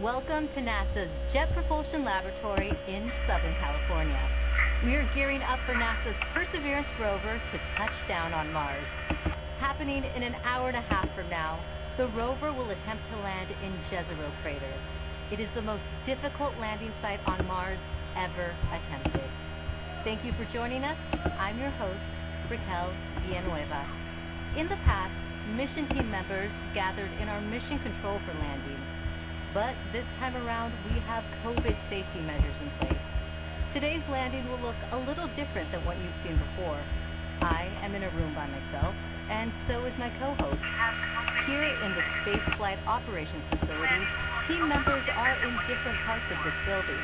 Welcome to NASA's Jet Propulsion Laboratory in Southern California. We are gearing up for NASA's Perseverance rover to touch down on Mars. Happening in an hour and a half from now, the rover will attempt to land in Jezero Crater. It is the most difficult landing site on Mars ever attempted. Thank you for joining us. I'm your host, Raquel Villanueva. In the past, mission team members gathered in our mission control for landings. But this time around, we have COVID safety measures in place. Today's landing will look a little different than what you've seen before. I am in a room by myself, and so is my co-host. Here in the Space Flight Operations Facility, team members are in different parts of this building.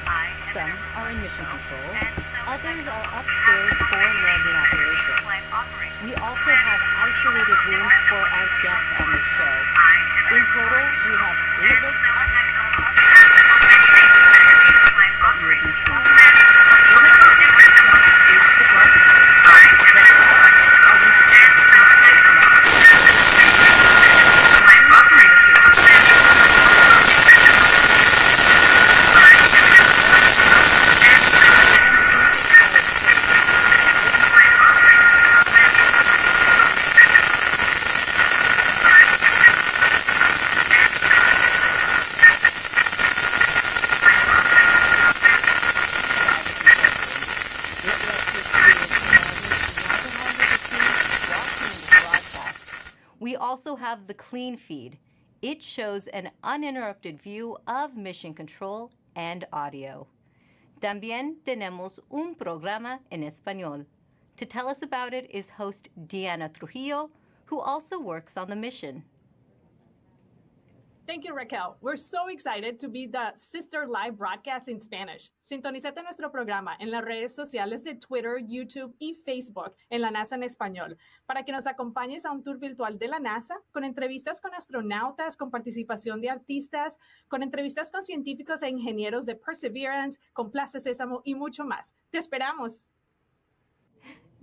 Some are in mission control, others are upstairs for landing operations. We also have isolated rooms for our guests on the show. In total, we have 8 locations that you will be seeing. We also have the clean feed. It shows an uninterrupted view of mission control and audio. También tenemos un programa en español. To tell us about it is host Diana Trujillo, who also works on the mission. Thank you, Raquel. We're so excited to be the sister live broadcast in Spanish. Sintonízate nuestro programa en las redes sociales de Twitter, YouTube y Facebook en la NASA en español para que nos acompañes a un tour virtual de la NASA con entrevistas con astronautas, con participación de artistas, con entrevistas con científicos e ingenieros de Perseverance, con Plaza Sésamo y mucho más. ¡Te esperamos!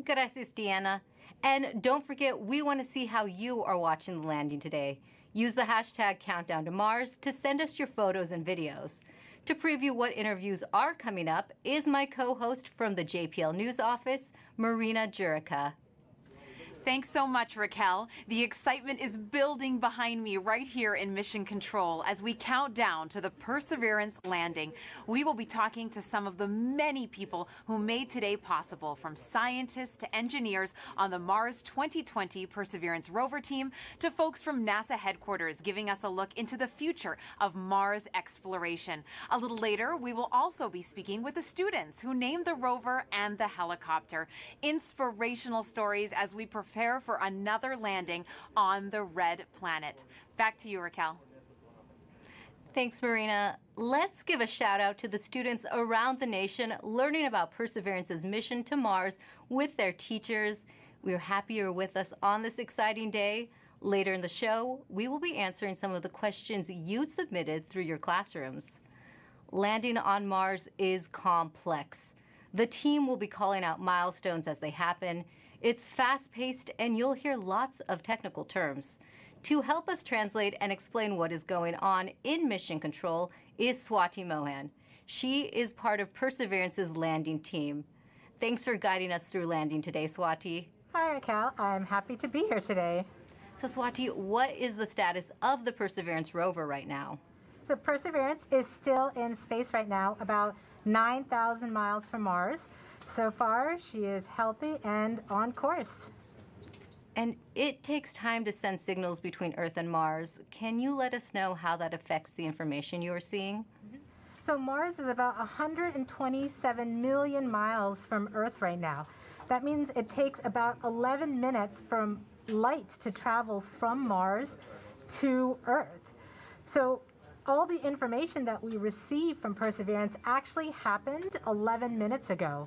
Gracias, Diana. And don't forget, we want to see how you are watching the landing today. Use the hashtag Countdown to Mars to send us your photos and videos. To preview what interviews are coming up is my co-host from the JPL News office, Marina Jurica. Thanks so much, Raquel. The excitement is building behind me right here in Mission Control as we count down to the Perseverance landing. We will be talking to some of the many people who made today possible, from scientists to engineers on the Mars 2020 Perseverance rover team to folks from NASA headquarters giving us a look into the future of Mars exploration. A little later, we will also be speaking with the students who named the rover and the helicopter. Inspirational stories as we prepare for another landing on the red planet. Back to you, Raquel. Thanks, Marina. Let's give a shout out to the students around the nation learning about Perseverance's mission to Mars with their teachers. We are happy you're with us on this exciting day. Later in the show, we will be answering some of the questions you submitted through your classrooms. Landing on Mars is complex. The team will be calling out milestones as they happen. It's fast-paced, and you'll hear lots of technical terms. To help us translate and explain what is going on in Mission Control is Swati Mohan. She is part of Perseverance's landing team. Thanks for guiding us through landing today, Swati. Hi, Raquel. I'm happy to be here today. So, Swati, what is the status of the Perseverance rover right now? So Perseverance is still in space right now, about 9,000 miles from Mars. So far, she is healthy and on course. And it takes time to send signals between Earth and Mars. Can you let us know how that affects the information you are seeing? So Mars is about 127 million miles from Earth right now. That means it takes about 11 minutes from light to travel from Mars to Earth. So all the information that we receive from Perseverance actually happened 11 minutes ago.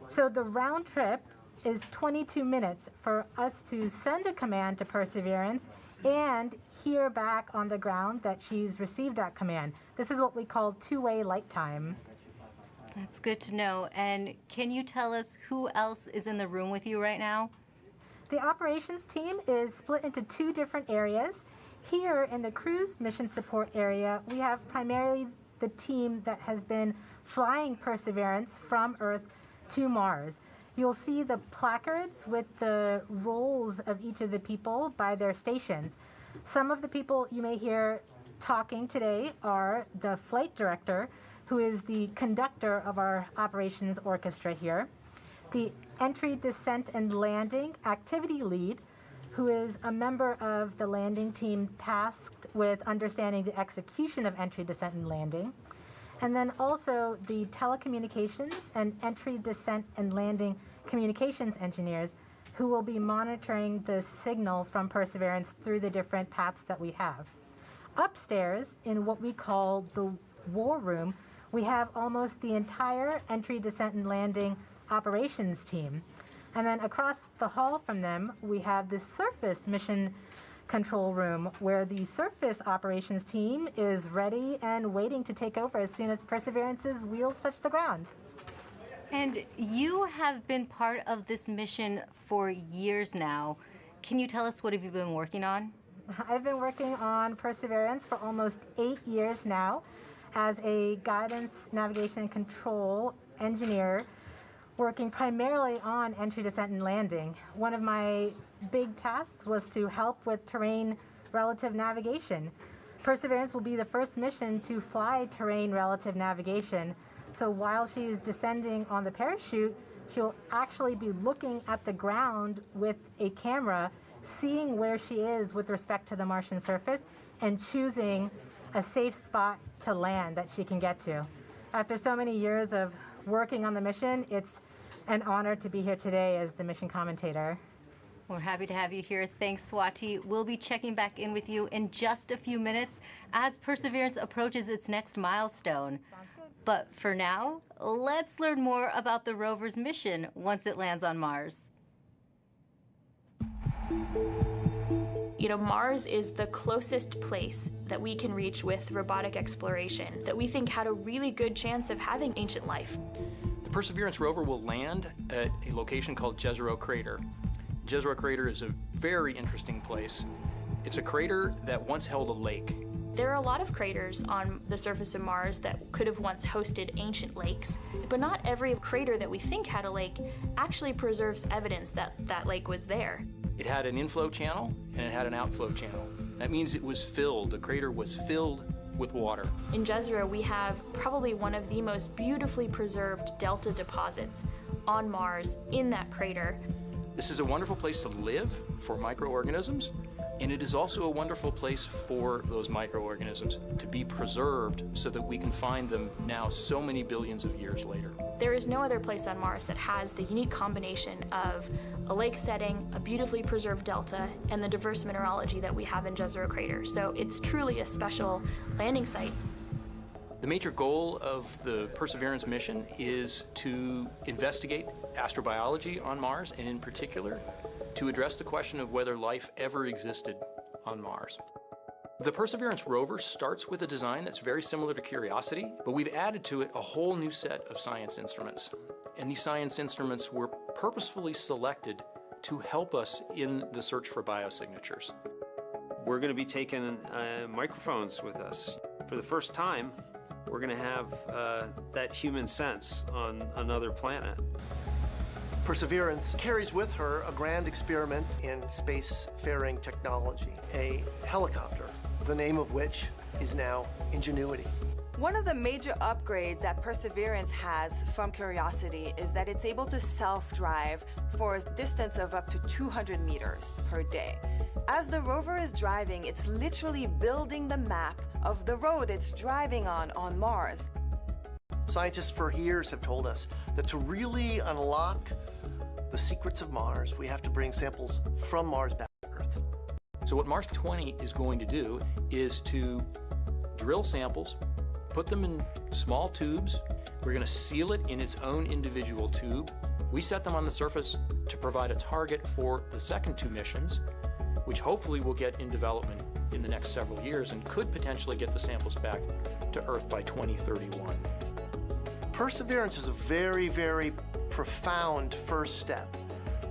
So the round trip is 22 minutes for us to send a command to Perseverance and hear back on the ground that she's received that command. This is what we call two-way light time. That's good to know. And can you tell us who else is in the room with you right now? The operations team is split into two different areas. Here in the cruise mission support area, we have primarily the team that has been flying Perseverance from Earth to Mars. You'll see the placards with the roles of each of the people by their stations. Some of the people you may hear talking today are the flight director, who is the conductor of our operations orchestra here, the entry, descent, and landing activity lead, who is a member of the landing team tasked with understanding the execution of entry, descent, and landing, and then also the telecommunications and entry, descent, and landing communications engineers who will be monitoring the signal from Perseverance through the different paths that we have. Upstairs, in what we call the war room, we have almost the entire entry, descent, and landing operations team. And then across the hall from them, we have the surface mission control room, where the surface operations team is ready and waiting to take over as soon as Perseverance's wheels touch the ground. And you have been part of this mission for years now. Can you tell us what have you been working on? I've been working on Perseverance for almost 8 years now as a guidance, navigation, and control engineer, working primarily on entry, descent, and landing. One of my big tasks was to help with terrain relative navigation. Perseverance will be the first mission to fly terrain relative navigation. So while she's descending on the parachute, she'll actually be looking at the ground with a camera, seeing where she is with respect to the Martian surface, and choosing a safe spot to land that she can get to. After so many years of working on the mission, it's an honor to be here today as the mission commentator. We're happy to have you here. Thanks, Swati. We'll be checking back in with you in just a few minutes as Perseverance approaches its next milestone. Sounds good. But for now, let's learn more about the rover's mission once it lands on Mars. You know, Mars is the closest place that we can reach with robotic exploration that we think had a really good chance of having ancient life. The Perseverance rover will land at a location called Jezero Crater. Jezero Crater is a very interesting place. It's a crater that once held a lake. There are a lot of craters on the surface of Mars that could have once hosted ancient lakes, but not every crater that we think had a lake actually preserves evidence that that lake was there. It had an inflow channel and it had an outflow channel. That means it was filled, the crater was filled with water. In Jezero, we have probably one of the most beautifully preserved delta deposits on Mars in that crater. This is a wonderful place to live for microorganisms, and it is also a wonderful place for those microorganisms to be preserved so that we can find them now so many billions of years later. There is no other place on Mars that has the unique combination of a lake setting, a beautifully preserved delta, and the diverse mineralogy that we have in Jezero Crater. So it's truly a special landing site. The major goal of the Perseverance mission is to investigate astrobiology on Mars, and in particular, to address the question of whether life ever existed on Mars. The Perseverance rover starts with a design that's very similar to Curiosity, but we've added to it a whole new set of science instruments. And these science instruments were purposefully selected to help us in the search for biosignatures. We're going to be taking microphones with us. For the first time, we're going to have that human sense on another planet. Perseverance carries with her a grand experiment in spacefaring technology, a helicopter, the name of which is now Ingenuity. One of the major upgrades that Perseverance has from Curiosity is that it's able to self-drive for a distance of up to 200 meters per day. As the rover is driving, it's literally building the map of the road it's driving on Mars. Scientists for years have told us that to really unlock the secrets of Mars, we have to bring samples from Mars back to Earth. So what Mars 20 is going to do is to drill samples, put them in small tubes. We're going to seal it in its own individual tube. We set them on the surface to provide a target for the second two missions, which hopefully will get in development in the next several years and could potentially get the samples back to Earth by 2031. Perseverance is a very, very profound first step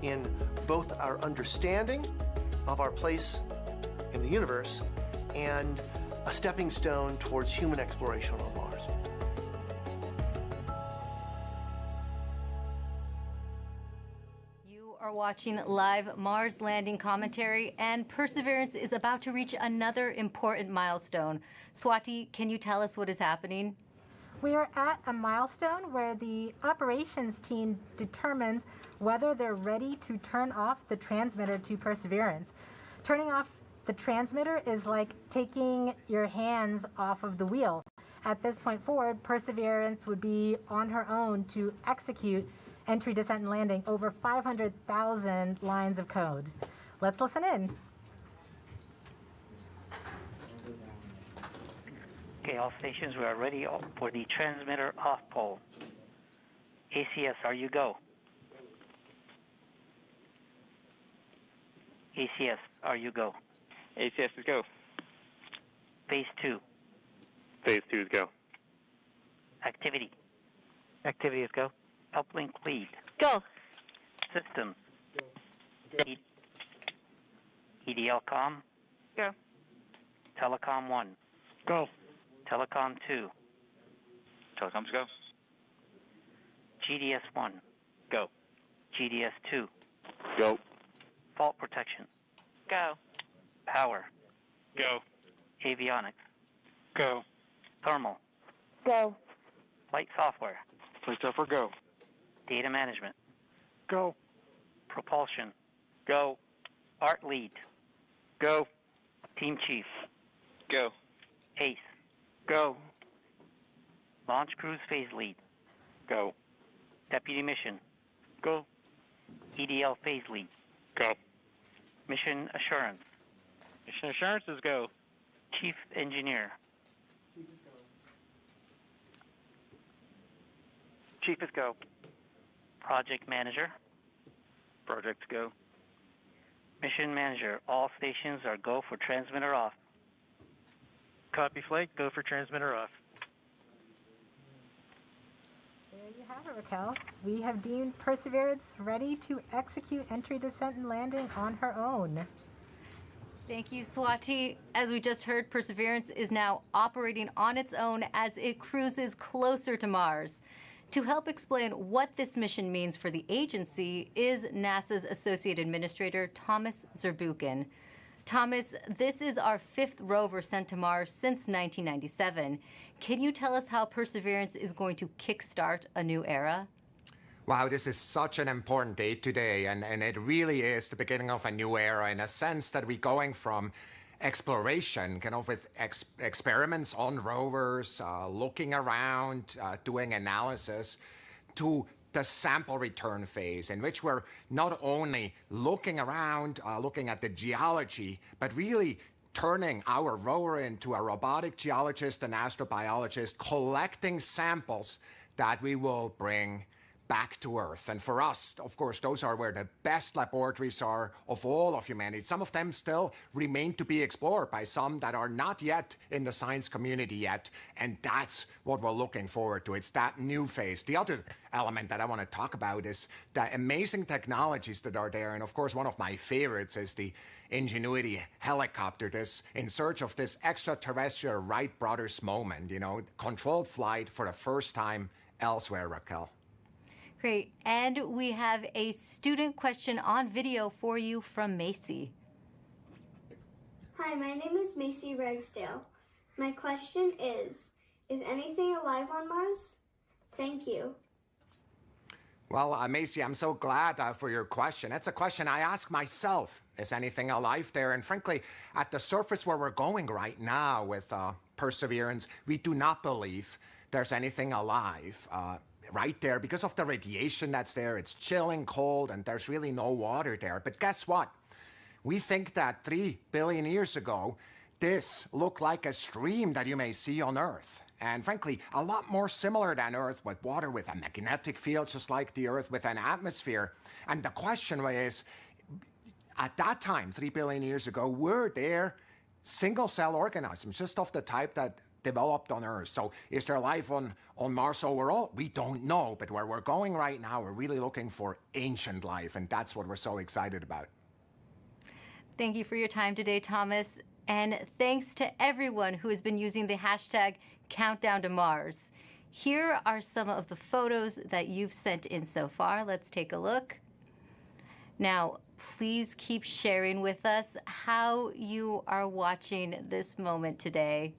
in both our understanding of our place in the universe and a stepping stone towards human exploration on Mars. You are watching live Mars landing commentary, and Perseverance is about to reach another important milestone. Swati, can you tell us what is happening? We are at a milestone where the operations team determines whether they're ready to turn off the transmitter to Perseverance. Turning off the transmitter is like taking your hands off of the wheel. At this point forward, Perseverance would be on her own to execute entry, descent, and landing over 500,000 lines of code. Let's listen in. Okay, all stations, we are ready for the transmitter off pole. ACS, are you go? ACS, are you go? ACS is go. Phase 2. Phase 2 is go. Activity. Activity is go. Uplink lead. Go. Systems. EDL com. Go. Telecom 1. Go. Telecom 2. Telecoms go. GDS 1. Go. GDS 2. Go. Fault protection. Go. Power. Go. Avionics. Go. Thermal. Go. Flight software. Flight software go. Data management. Go. Propulsion. Go. Art lead. Go. Team chief. Go. Ace. Go. Launch cruise phase lead. Go. Deputy mission. Go. EDL phase lead. Go. Mission assurance. Mission assurance is go. Chief engineer. Chief is go. Project manager. Project go. Mission manager. All stations are go for transmitter off. Copy flight, go for transmitter off. There you have it, Raquel. We have deemed Perseverance ready to execute entry, descent, and landing on her own. Thank you, Swati. As we just heard, Perseverance is now operating on its own as it cruises closer to Mars. To help explain what this mission means for the agency is NASA's Associate Administrator, Thomas Zurbuchen. Thomas, this is our 5th rover sent to Mars since 1997. Can you tell us how Perseverance is going to kickstart a new era? Wow, this is such an important day today, and it really is the beginning of a new era in a sense that we're going from exploration, with experiments on rovers, looking around, doing analysis, to the sample return phase, in which we're not only looking around, looking at the geology, but really turning our rover into a robotic geologist and astrobiologist, collecting samples that we will bring back to Earth. And for us, of course, those are where the best laboratories are of all of humanity. Some of them still remain to be explored by some that are not yet in the science community yet. And that's what we're looking forward to. It's that new phase. The other element that I want to talk about is the amazing technologies that are there. And of course, one of my favorites is the Ingenuity helicopter, this in search of this extraterrestrial Wright brothers moment, controlled flight for the first time elsewhere, Raquel. Great. And we have a student question on video for you from Macy. Hi, my name is Macy Ragsdale. My question is anything alive on Mars? Thank you. Well, Macy, I'm so glad for your question. It's a question I ask myself. Is anything alive there? And frankly, at the surface where we're going right now with Perseverance, we do not believe there's anything alive right there because of the radiation that's there. It's chilling, cold, and there's really no water there. But guess what? We think that 3 billion years ago, this looked like a stream that you may see on Earth. And frankly, a lot more similar than Earth, with water with a magnetic field, just like the Earth with an atmosphere. And the question is, at that time, 3 billion years ago, were there single-cell organisms, just of the type that developed on Earth? So is there life on Mars overall? We don't know, but where we're going right now, we're really looking for ancient life, and that's what we're so excited about. Thank you for your time today, Thomas. And thanks to everyone who has been using the hashtag Countdown to Mars. Here are some of the photos that you've sent in so far. Let's take a look. Now, please keep sharing with us how you are watching this moment today.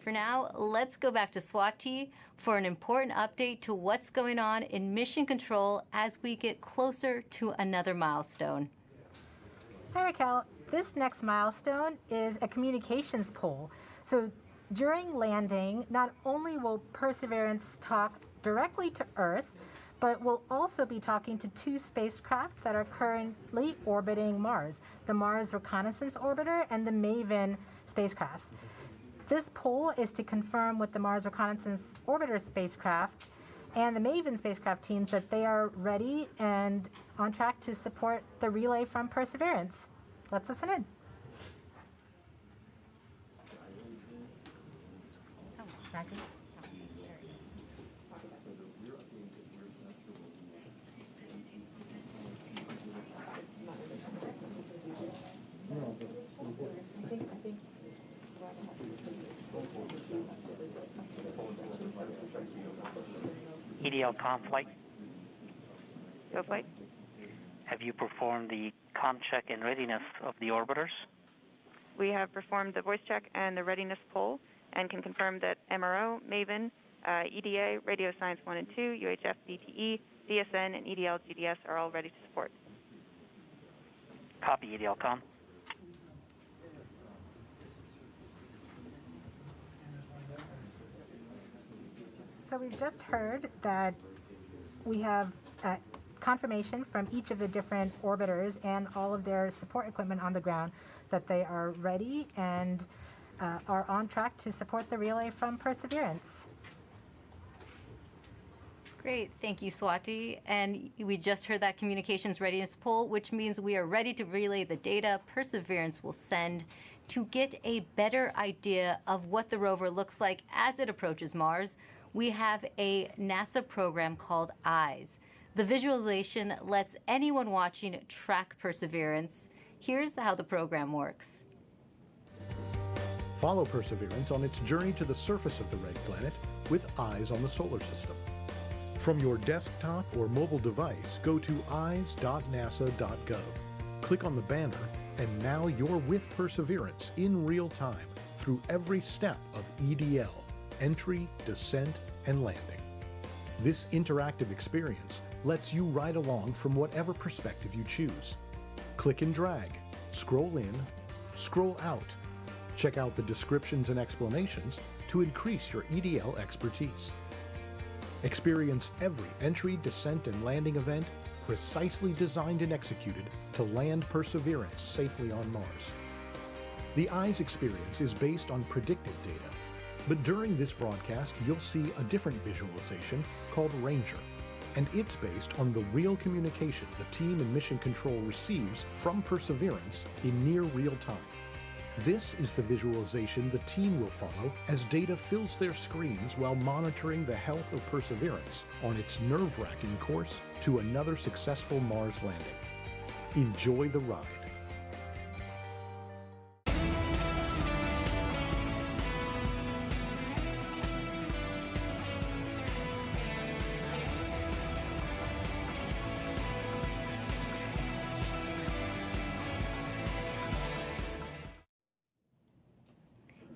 For now, let's go back to Swati for an important update to what's going on in Mission Control as we get closer to another milestone. Hi, Raquel. This next milestone is a communications pole. So during landing, not only will Perseverance talk directly to Earth, but we'll also be talking to two spacecraft that are currently orbiting Mars, the Mars Reconnaissance Orbiter and the MAVEN spacecraft. This poll is to confirm with the Mars Reconnaissance Orbiter spacecraft and the MAVEN spacecraft teams that they are ready and on track to support the relay from Perseverance. Let's listen in. EDL comm flight. Go flight. Have you performed the comm check and readiness of the orbiters? We have performed the voice check and the readiness poll and can confirm that MRO, MAVEN, EDA, Radio Science 1 and 2, UHF, DTE, DSN, and EDL GDS are all ready to support. Copy, EDL comm. So we've just heard that we have confirmation from each of the different orbiters and all of their support equipment on the ground that they are ready and are on track to support the relay from Perseverance. Great, thank you, Swati. And we just heard that communications readiness poll, which means we are ready to relay the data Perseverance will send to get a better idea of what the rover looks like as it approaches Mars. We have a NASA program called EYES. The visualization lets anyone watching track Perseverance. Here's how the program works. Follow Perseverance on its journey to the surface of the red planet with eyes on the solar system. From your desktop or mobile device, go to eyes.nasa.gov. Click on the banner, and now you're with Perseverance in real time through every step of EDL, entry, descent, and landing. This interactive experience lets you ride along from whatever perspective you choose. Click and drag, scroll in, scroll out. Check out the descriptions and explanations to increase your EDL expertise. Experience every entry, descent, and landing event precisely designed and executed to land Perseverance safely on Mars. The EYES experience is based on predictive data, but during this broadcast you'll see a different visualization called Ranger, and it's based on the real communication the team in Mission Control receives from Perseverance in near real time. This is the visualization the team will follow as data fills their screens while monitoring the health of Perseverance on its nerve-wracking course to another successful Mars landing. Enjoy the ride.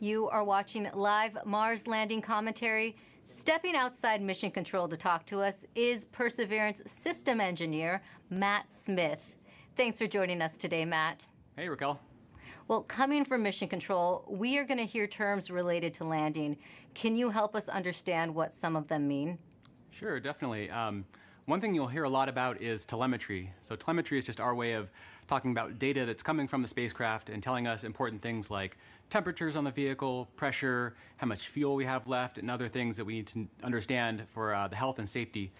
You are watching live Mars landing commentary. Stepping outside Mission Control to talk to us is Perseverance system engineer, Matt Smith. Thanks for joining us today, Matt. Hey, Raquel. Well, coming from Mission Control, we are going to hear terms related to landing. Can you help us understand what some of them mean? Sure, definitely. One thing you'll hear a lot about is telemetry. So telemetry is just our way of talking about data that's coming from the spacecraft and telling us important things like temperatures on the vehicle, pressure, how much fuel we have left, and other things that we need to understand for the health and safety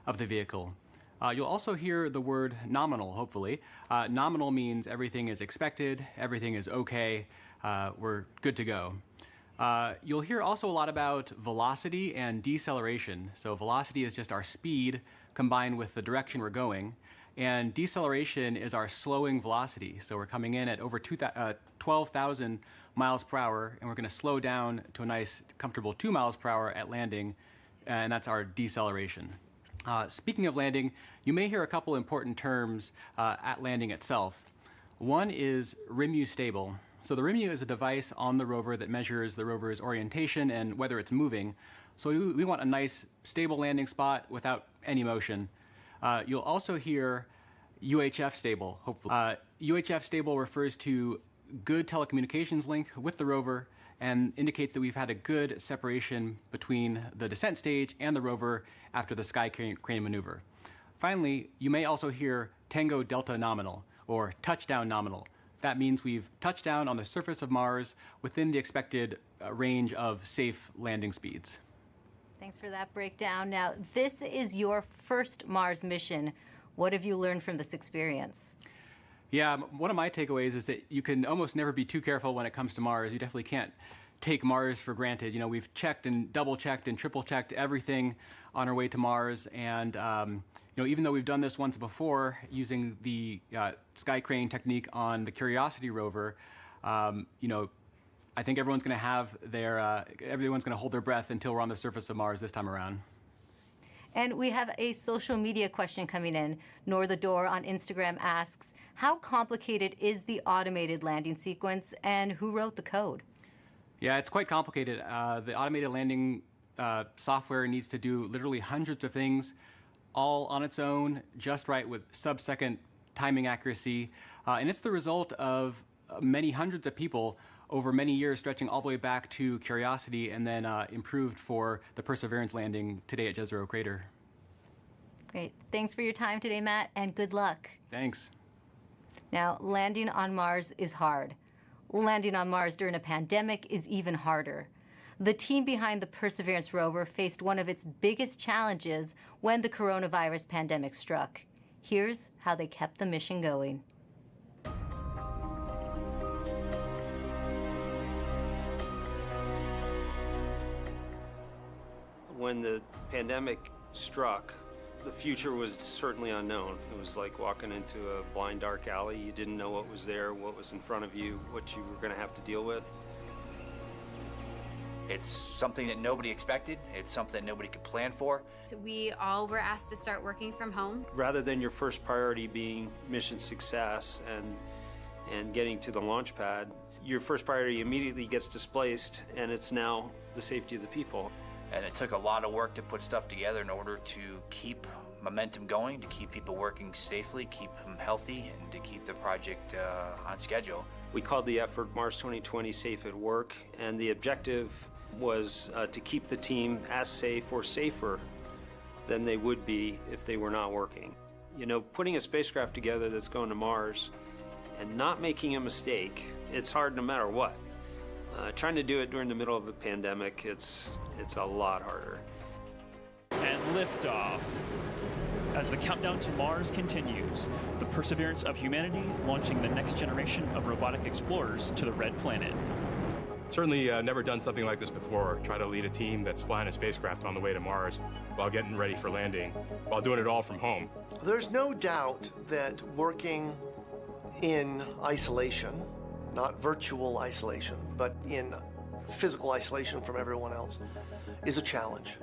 of the vehicle. You'll also hear the word nominal, hopefully. Nominal means everything is expected, everything is okay, we're good to go. You'll hear also a lot about velocity and deceleration. So velocity is just our speed combined with the direction we're going. And deceleration is our slowing velocity. So we're coming in at over 12,000 miles per hour, and we're going to slow down to a nice, comfortable 2 miles per hour at landing, and that's our deceleration. Speaking of landing, you may hear a couple important terms at landing itself. One is RIMU stable. So the RIMU is a device on the rover that measures the rover's orientation and whether it's moving. So we want a nice, stable landing spot without any motion. You'll also hear UHF stable, hopefully. UHF stable refers to good telecommunications link with the rover and indicates that we've had a good separation between the descent stage and the rover after the sky crane maneuver. Finally, you may also hear Tango Delta nominal, or touchdown nominal. That means we've touched down on the surface of Mars within the expected range of safe landing speeds. Thanks for that breakdown. Now, this is your first Mars mission. What have you learned from this experience? Yeah, one of my takeaways is that you can almost never be too careful when it comes to Mars. You definitely can't take Mars for granted. You know, we've checked and double-checked and triple-checked everything on our way to Mars. And, you know, even though we've done this once before using the sky crane technique on the Curiosity rover, you know, I think everyone's going to have everyone's going to hold their breath until we're on the surface of Mars this time around. And we have a social media question coming in. Nor the Door on Instagram asks, how complicated is the automated landing sequence and who wrote the code? Yeah, it's quite complicated. The automated landing software needs to do literally hundreds of things all on its own, just right with sub-second timing accuracy. And it's the result of many hundreds of people over many years, stretching all the way back to Curiosity and then improved for the Perseverance landing today at Jezero Crater. Great. Thanks for your time today, Matt, and good luck. Thanks. Now, landing on Mars is hard. Landing on Mars during a pandemic is even harder. The team behind the Perseverance rover faced one of its biggest challenges when the coronavirus pandemic struck. Here's how they kept the mission going. When the pandemic struck, the future was certainly unknown. It was like walking into a blind, dark alley. You didn't know what was there, what was in front of you, what you were going to have to deal with. It's something that nobody expected. It's something that nobody could plan for. So we all were asked to start working from home. Rather than your first priority being mission success and getting to the launch pad, your first priority immediately gets displaced, and it's now the safety of the people. And it took a lot of work to put stuff together in order to keep momentum going, to keep people working safely, keep them healthy, and to keep the project on schedule. We called the effort Mars 2020 Safe at Work, and the objective was to keep the team as safe or safer than they would be if they were not working. You know, putting a spacecraft together that's going to Mars and not making a mistake, it's hard no matter what. Trying to do it during the middle of a pandemic, it's a lot harder. And liftoff. As the countdown to Mars continues, the perseverance of humanity launching the next generation of robotic explorers to the Red Planet. Certainly never done something like this before. Try to lead a team that's flying a spacecraft on the way to Mars while getting ready for landing, while doing it all from home. There's no doubt that working in isolation, not virtual isolation, but in physical isolation from everyone else, is a challenge.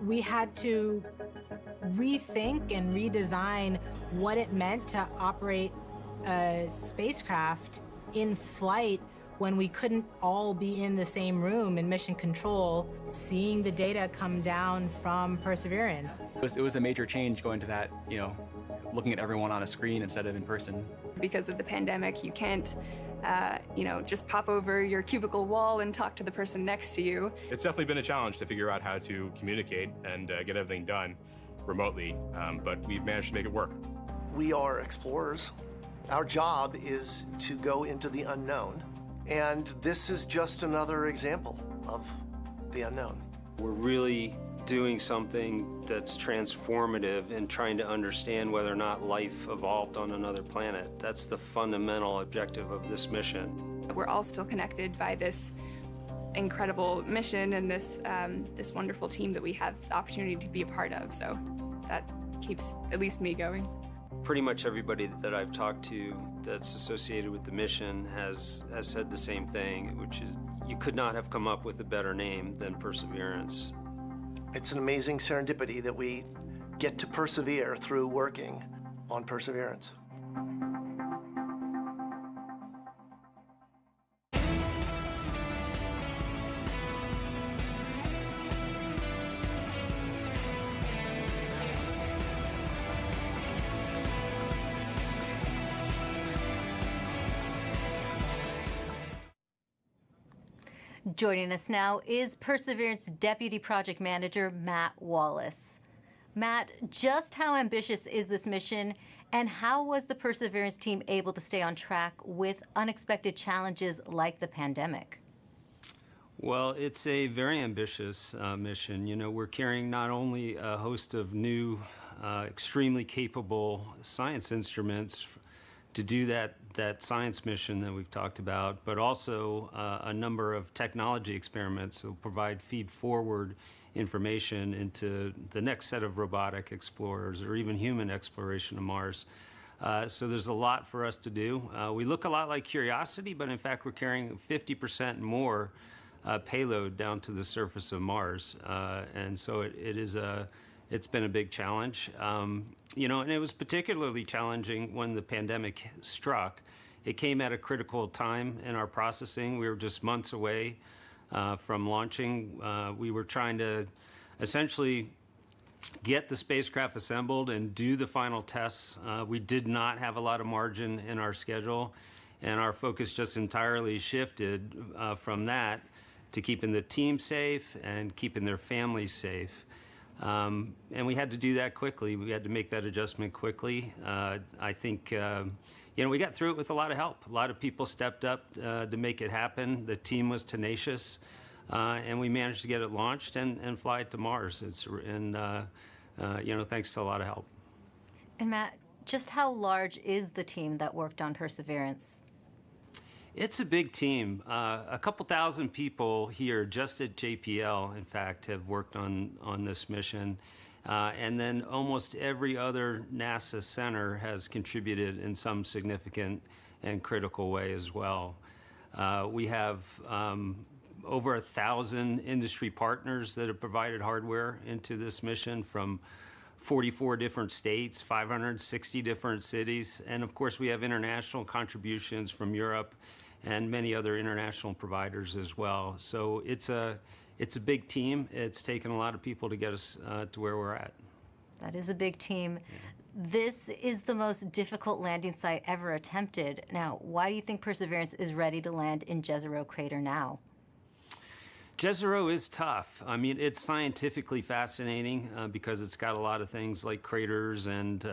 We had to rethink and redesign what it meant to operate a spacecraft in flight when we couldn't all be in the same room in mission control, seeing the data come down from Perseverance. It was a major change going to that, you know, looking at everyone on a screen instead of in person. Because of the pandemic, you can't you know, just pop over your cubicle wall and talk to the person next to you. It's definitely been a challenge to figure out how to communicate and get everything done remotely, but we've managed to make it work. We are explorers. Our job is to go into the unknown, and this is just another example of the unknown. We're really doing something that's transformative and trying to understand whether or not life evolved on another planet. That's the fundamental objective of this mission. We're all still connected by this incredible mission and this wonderful team that we have the opportunity to be a part of, so that keeps at least me going. Pretty much everybody that I've talked to that's associated with the mission has said the same thing, which is you could not have come up with a better name than Perseverance. It's an amazing serendipity that we get to persevere through working on Perseverance. Joining us now is Perseverance Deputy Project Manager Matt Wallace. Matt, just how ambitious is this mission, and how was the Perseverance team able to stay on track with unexpected challenges like the pandemic? Well, it's a very ambitious mission. You know, we're carrying not only a host of new, extremely capable science instruments to do that science mission that we've talked about, but also a number of technology experiments that will provide feed-forward information into the next set of robotic explorers or even human exploration of Mars. So there's a lot for us to do. We look a lot like Curiosity, but in fact we're carrying 50% more payload down to the surface of Mars. And so it's been a big challenge. You know, and it was particularly challenging when the pandemic struck. It came at a critical time in our processing. We were just months away from launching. We were trying to essentially get the spacecraft assembled and do the final tests. We did not have a lot of margin in our schedule, and our focus just entirely shifted from that to keeping the team safe and keeping their families safe. And we had to do that quickly. We had to make that adjustment quickly. I think, you know, we got through it with a lot of help. A lot of people stepped up to make it happen. The team was tenacious, and we managed to get it launched and fly it to Mars. You know, thanks to a lot of help. And Matt, just how large is the team that worked on Perseverance? It's a big team. A couple thousand people here just at JPL, in fact, have worked on this mission. And then almost every other NASA center has contributed in some significant and critical way as well. We have over 1,000 industry partners that have provided hardware into this mission from 44 different states, 560 different cities. And of course, we have international contributions from Europe and many other international providers as well. So it's a big team. It's taken a lot of people to get us to where we're at. That is a big team. Yeah. This is the most difficult landing site ever attempted. Now, why do you think Perseverance is ready to land in Jezero Crater now? Jezero is tough. I mean, it's scientifically fascinating because it's got a lot of things like craters and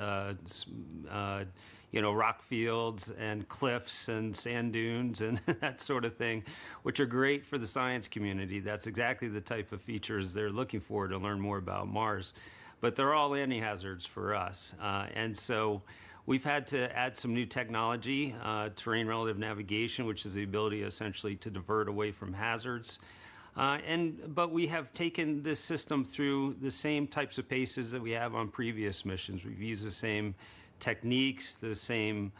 you know, rock fields and cliffs and sand dunes and that sort of thing, which are great for the science community. That's exactly the type of features they're looking for to learn more about Mars. But they're all landing hazards for us. And so we've had to add some new technology, terrain relative navigation, which is the ability essentially to divert away from hazards. But we have taken this system through the same types of paces that we have on previous missions. We've used the same techniques, the same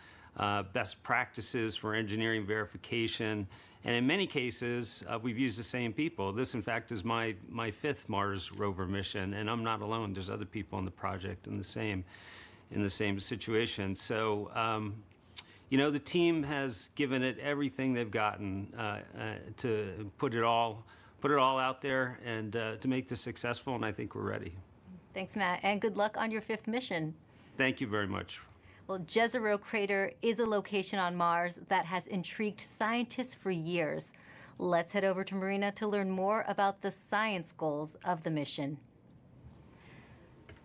best practices for engineering verification, and in many cases, we've used the same people. This, in fact, is my fifth Mars rover mission, and I'm not alone. There's other people on the project in the same situation. So, you know, the team has given it everything they've gotten to put it all out there and to make this successful, and I think we're ready. Thanks, Matt, and good luck on your fifth mission. Thank you very much. Well, Jezero Crater is a location on Mars that has intrigued scientists for years. Let's head over to Marina to learn more about the science goals of the mission.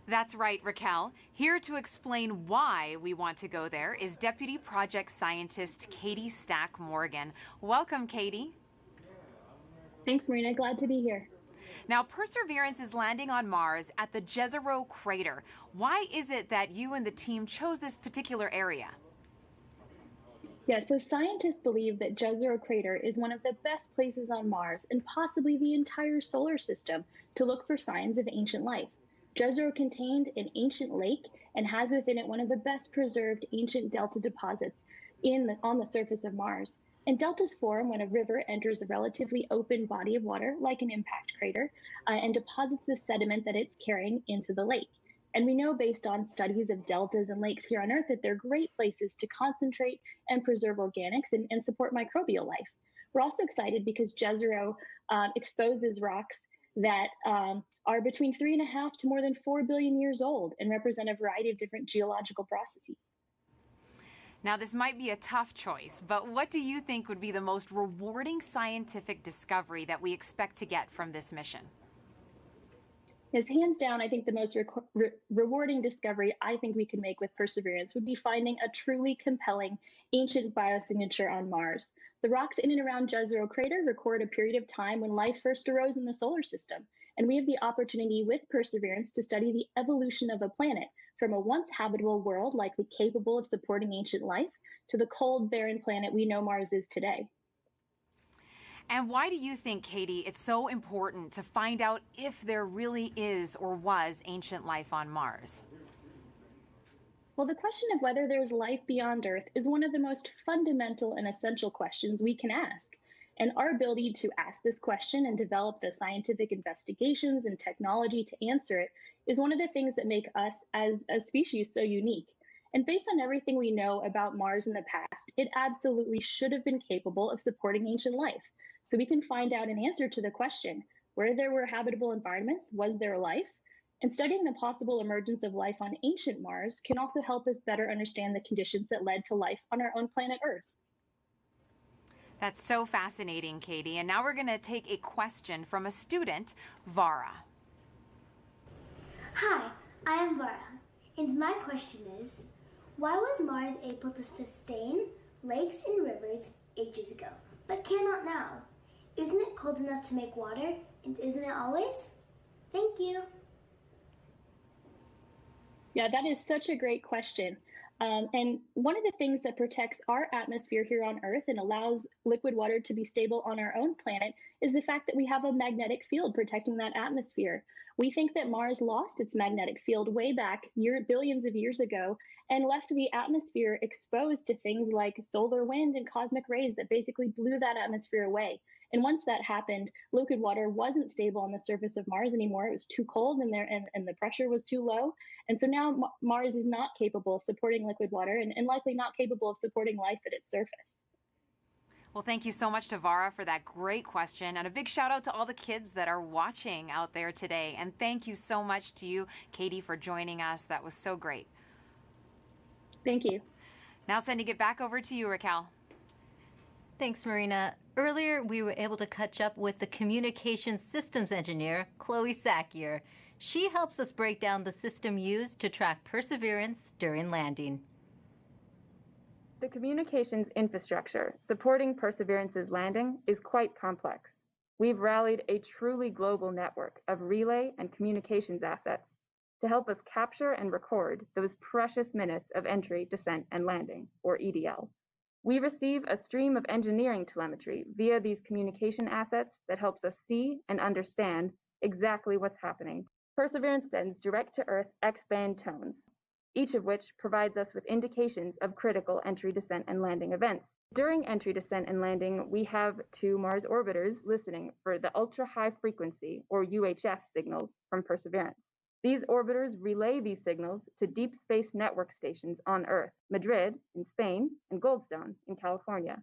That's right, Raquel. Here to explain why we want to go there is Deputy Project Scientist Katie Stack Morgan. Welcome, Katie. Thanks, Marina. Glad to be here. Now, Perseverance is landing on Mars at the Jezero Crater. Why is it that you and the team chose this particular area? Yeah, so scientists believe that Jezero Crater is one of the best places on Mars and possibly the entire solar system to look for signs of ancient life. Jezero contained an ancient lake and has within it one of the best preserved ancient delta deposits on the surface of Mars. And deltas form when a river enters a relatively open body of water, like an impact crater, and deposits the sediment that it's carrying into the lake. And we know based on studies of deltas and lakes here on Earth that they're great places to concentrate and preserve organics and support microbial life. We're also excited because Jezero exposes rocks that are between 3.5 to more than 4 billion years old and represent a variety of different geological processes. Now, this might be a tough choice, but what do you think would be the most rewarding scientific discovery that we expect to get from this mission? Yes, hands down, I think the most rewarding discovery I think we can make with Perseverance would be finding a truly compelling ancient biosignature on Mars. The rocks in and around Jezero crater record a period of time when life first arose in the solar system, and we have the opportunity with Perseverance to study the evolution of a planet from a once habitable world likely capable of supporting ancient life to the cold, barren planet we know Mars is today. And why do you think, Katie, it's so important to find out if there really is or was ancient life on Mars? Well, the question of whether there's life beyond Earth is one of the most fundamental and essential questions we can ask. And our ability to ask this question and develop the scientific investigations and technology to answer it is one of the things that make us as a species so unique. And based on everything we know about Mars in the past, it absolutely should have been capable of supporting ancient life. So we can find out an answer to the question, where there were habitable environments, was there life? And studying the possible emergence of life on ancient Mars can also help us better understand the conditions that led to life on our own planet Earth. That's so fascinating, Katie. And now we're going to take a question from a student, Vara. Hi, I am Vara, and my question is, why was Mars able to sustain lakes and rivers ages ago, but cannot now? Isn't it cold enough to make water, and isn't it always? Thank you. Yeah, that is such a great question. And one of the things that protects our atmosphere here on Earth and allows liquid water to be stable on our own planet is the fact that we have a magnetic field protecting that atmosphere. We think that Mars lost its magnetic field way back billions of years ago and left the atmosphere exposed to things like solar wind and cosmic rays that basically blew that atmosphere away. And once that happened, liquid water wasn't stable on the surface of Mars anymore. It was too cold and the pressure was too low. And so now Mars is not capable of supporting liquid water and likely not capable of supporting life at its surface. Well, thank you so much to Vara for that great question. And a big shout out to all the kids that are watching out there today. And thank you so much to you, Katie, for joining us. That was so great. Thank you. Now sending it back over to you, Raquel. Thanks, Marina. Earlier, we were able to catch up with the communications systems engineer, Chloe Sakier. She helps us break down the system used to track Perseverance during landing. The communications infrastructure supporting Perseverance's landing is quite complex. We've rallied a truly global network of relay and communications assets to help us capture and record those precious minutes of entry, descent, and landing, or EDL. We receive a stream of engineering telemetry via these communication assets that helps us see and understand exactly what's happening. Perseverance sends direct-to-Earth X-band tones, each of which provides us with indications of critical entry, descent, and landing events. During entry, descent, and landing, we have 2 Mars orbiters listening for the ultra-high frequency, or UHF, signals from Perseverance. These orbiters relay these signals to deep space network stations on Earth, Madrid in Spain, and Goldstone in California.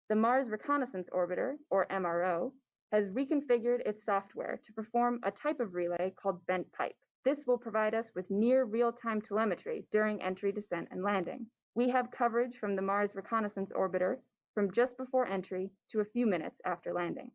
The Mars Reconnaissance Orbiter, or MRO, has reconfigured its software to perform a type of relay called bent pipe. This will provide us with near real-time telemetry during entry, descent, and landing. We have coverage from the Mars Reconnaissance Orbiter from just before entry to a few minutes after landing.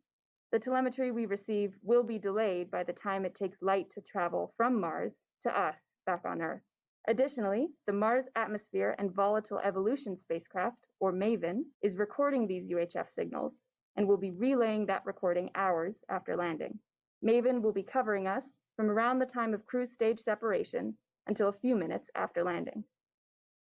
The telemetry we receive will be delayed by the time it takes light to travel from Mars to us back on Earth. Additionally, the Mars Atmosphere and Volatile Evolution spacecraft, or MAVEN, is recording these UHF signals and will be relaying that recording hours after landing. MAVEN will be covering us from around the time of cruise stage separation until a few minutes after landing.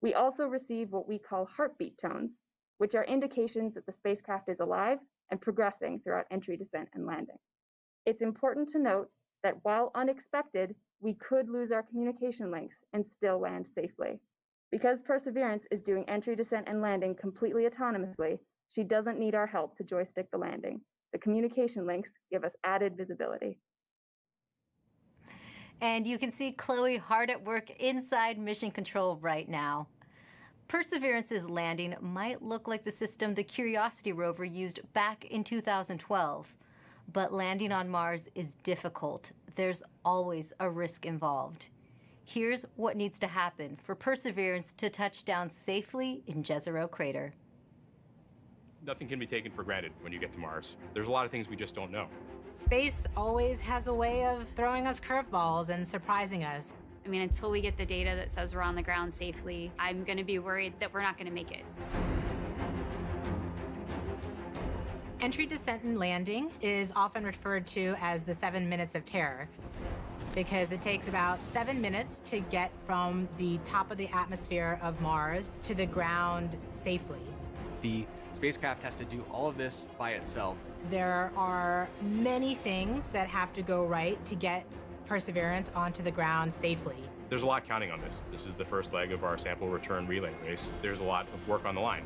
We also receive what we call heartbeat tones, which are indications that the spacecraft is alive and progressing throughout entry, descent, and landing. It's important to note that while unexpected, we could lose our communication links and still land safely. Because Perseverance is doing entry, descent, and landing completely autonomously, she doesn't need our help to joystick the landing. The communication links give us added visibility. And you can see Chloe hard at work inside Mission Control right now. Perseverance's landing might look like the system the Curiosity rover used back in 2012. But landing on Mars is difficult. There's always a risk involved. Here's what needs to happen for Perseverance to touch down safely in Jezero Crater. Nothing can be taken for granted when you get to Mars. There's a lot of things we just don't know. Space always has a way of throwing us curveballs and surprising us. I mean, until we get the data that says we're on the ground safely, I'm going to be worried that we're not going to make it. Entry, descent, and landing is often referred to as the 7 minutes of terror because it takes about 7 minutes to get from the top of the atmosphere of Mars to the ground safely. The spacecraft has to do all of this by itself. There are many things that have to go right to get Perseverance onto the ground safely. There's a lot counting on this. This is the first leg of our sample return relay race. There's a lot of work on the line.